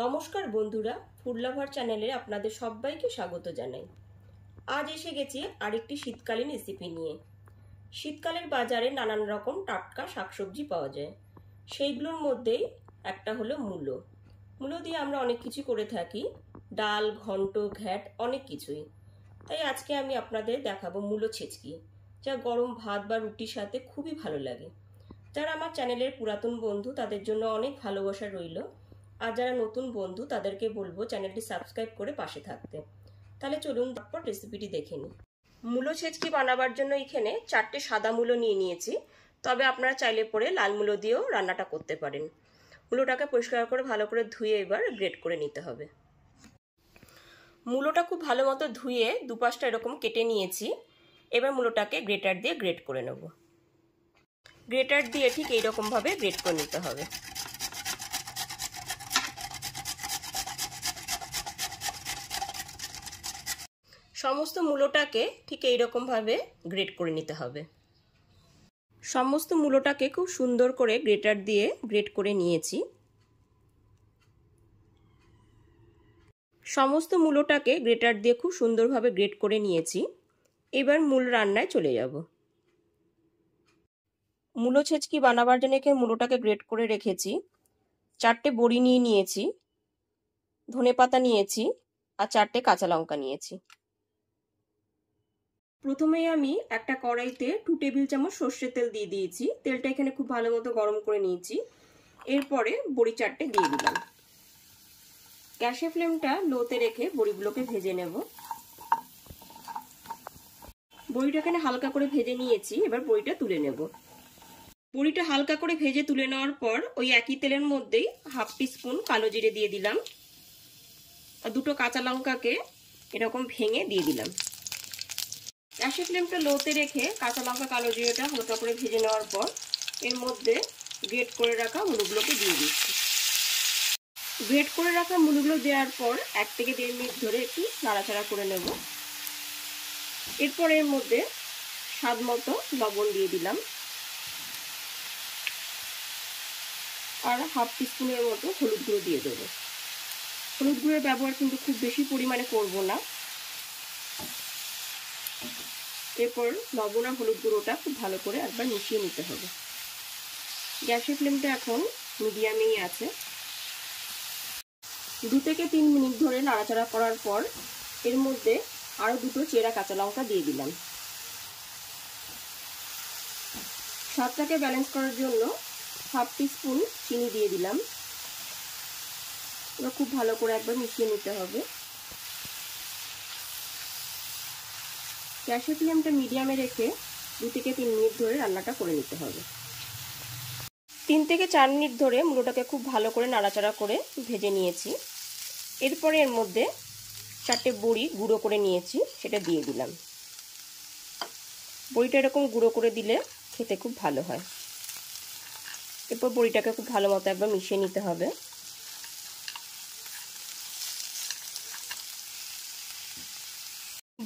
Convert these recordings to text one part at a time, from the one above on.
নমস্কার বন্ধুরা, food lover চ্যানেলে আপনাদের সবাইকে স্বাগত জানাই। আজ এসে গেছি আরেকটি শীতকালীন রেসিপি নিয়ে। শীতকালের বাজারে নানান রকম টাটকা শাকসবজি পাওয়া যায়। সেইগুলোর মধ্যেই একটা হলো মূলো। মূলো দিয়ে আমরা অনেক কিছু করে থাকি, ডাল, ঘন্ট, ঘ্যাট, অনেক কিছুই। তাই আজকে আমি আপনাদের দেখাবো মূলো ছেচকি, যা গরম ভাত বা রুটির সাথে খুবই ভালো লাগে। যারা আমার চ্যানেলের পুরাতন বন্ধু তাদের জন্য অনেক ভালোবাসা রইল, আর যারা নতুন বন্ধু তাদেরকে বলবো চ্যানেলটি সাবস্ক্রাইব করে পাশে থাকতে। তাহলে চলুন তারপর রেসিপিটি দেখে নিই। মূলো ছেচকি বানাবার জন্য এখানে 4টে সাদা মূলো নিয়ে নিয়েছি, তবে আপনারা চাইলে পরে লাল মূলো দিয়েও রান্নাটা করতে পারেন। মূলোটাকে পরিষ্কার করে ভালো করে ধুয়ে এবার গ্রেট করে নিতে হবে। মূলোটা খুব ভালো মতো ধুয়ে দুপাশটা এরকম কেটে নিয়েছি। এবার মূলোটাকে গ্রেটার দিয়ে গ্রেট করে নেব। গ্রেটার দিয়ে ঠিক এইরকমভাবে গ্রেট করে নিতে হবে। সমস্ত মূলোটাকে ঠিক এইরকমভাবে গ্রেট করে নিতে হবে। সমস্ত মূলোটাকে খুব সুন্দর করে গ্রেটার দিয়ে গ্রেট করে নিয়েছি। সমস্ত মূলোটাকে গ্রেটার দিয়ে খুব সুন্দরভাবে গ্রেট করে নিয়েছি। এবার মূল রান্নায় চলে যাব। মূলো ছেচকি বানাবার জন্য এখানে মূলোটাকে গ্রেট করে রেখেছি। 4টে বড়ি নিয়ে নিয়েছি, ধনেপাতা নিয়েছি, আর 4টে কাঁচা লঙ্কা নিয়েছি। প্রথমে আমি একটা কড়াইতে 2 টেবিল চামচ সর্ষের তেল দিয়ে দিয়েছি। তেলটা এখানে খুব ভালো মতো গরম করে নিয়েছি। এরপরে বড়ি 4টে দিয়ে দিলাম। গ্যাসের ফ্লেমটা লোতে রেখে বড়িগুলোকে ভেজে নেব। বড়িটা এখানে হালকা করে ভেজে নিয়েছি, এবার বড়িটা তুলে নেব। বড়িটা হালকা করে ভেজে তুলে নেওয়ার পর ওই একই তেলের মধ্যেই 1/2 টিস্পুন কালো জিরে দিয়ে দিলাম, আর 2টো কাঁচা লঙ্কাকে এরকম ভেঙে দিয়ে দিলাম। গ্যাসের ফ্লেমটা লোতে রেখে কাঁচা লঙ্কা কালো জিরেটা হালকা করে ভেজে নেওয়ার পর এর মধ্যে গ্রেট করে রাখা মূলোগুলোকে দিয়ে দিচ্ছি। গ্রেট করে রাখা মূলোগুলো দেওয়ার পর 1 থেকে 1.5 মিনিট ধরে একটু নাড়াচাড়া করে নেব। এরপর এর মধ্যে স্বাদ মতো লবণ দিয়ে দিলাম, আর 1/2 টিস্পুনের মতো হলুদ গুঁড়ো দিয়ে দেবো। হলুদ গুঁড়োর ব্যবহার কিন্তু খুব বেশি পরিমাণে করব না। এরপর লবণ আর হলুদ গুঁড়োটা খুব ভালো করে একবার মিশিয়ে নিতে হবে। গ্যাসের ফ্লেমটা এখন মিডিয়ামেই আছে। 2 থেকে 3 মিনিট ধরে নাড়াচাড়া করার পর এর মধ্যে আরও 2টো চেরা কাঁচা লঙ্কা দিয়ে দিলাম। স্বাদটাকে ব্যালেন্স করার জন্য 1/2 টিস্পুন চিনি দিয়ে দিলাম। এবার খুব ভালো করে একবার মিশিয়ে নিতে হবে। গ্যাসের ফ্লেমটা মিডিয়ামে রেখে 2 থেকে 3 মিনিট ধরে রান্নাটা করে নিতে হবে। 3 থেকে 4 মিনিট ধরে মূলোটাকে খুব ভালো করে নাড়াচাড়া করে ভেজে নিয়েছি। এরপরে এর মধ্যে 4টে বড়ি গুঁড়ো করে নিয়েছি, সেটা দিয়ে দিলাম। বড়িটা এরকম গুঁড়ো করে দিলে খেতে খুব ভালো হয়। এরপর বড়িটাকে খুব ভালো মতো একবার মিশিয়ে নিতে হবে।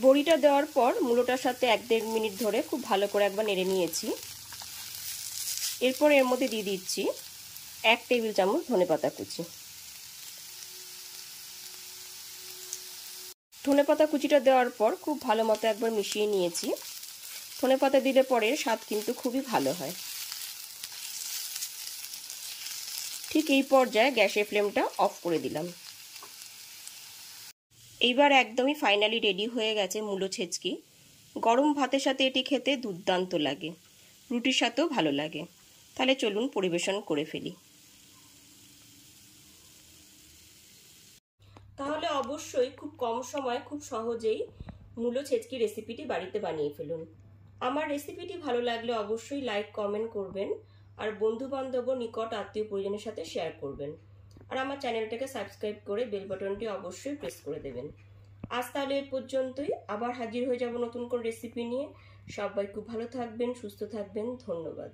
বড়িটা দেওয়ার পর মূলোটার সাথে 1-1.5 মিনিট ধরে খুব ভালো করে একবার নেড়ে নিয়েছি। এরপর এর মধ্যে দিয়ে দিচ্ছি 1 টেবিল চামচ ধনেপাতা কুচি। ধনেপাতা কুচিটা দেওয়ার পর খুব ভালো মতো একবার মিশিয়ে নিয়েছি। ধনেপাতা দিলে পরে স্বাদ কিন্তু খুবই ভালো হয়। ঠিক এই পর্যায়ে গ্যাসের ফ্লেমটা অফ করে দিলাম। এইবার একদমই ফাইনালি রেডি হয়ে গেছে মূলো ছেচকি। গরম ভাতের সাথে এটি খেতে দুর্দান্ত লাগে, রুটির সাথেও ভালো লাগে। তাহলে চলুন পরিবেশন করে ফেলি। তাহলে অবশ্যই খুব কম সময়ে খুব সহজেই মূলো ছেচকি রেসিপিটি বাড়িতে বানিয়ে ফেলুন। আমার রেসিপিটি ভালো লাগলে অবশ্যই লাইক কমেন্ট করবেন, আর বন্ধু বান্ধব ও নিকট আত্মীয় পরিজনের সাথে শেয়ার করবেন। আর আমার চ্যানেলটাকে সাবস্ক্রাইব করে বেল বাটনটি অবশ্যই প্রেস করে দেবেন। আজ তাহলে এ পর্যন্তই, আবার হাজির হয়ে যাব নতুন করে রেসিপি নিয়ে। সবাই খুব ভালো থাকবেন, সুস্থ থাকবেন। ধন্যবাদ।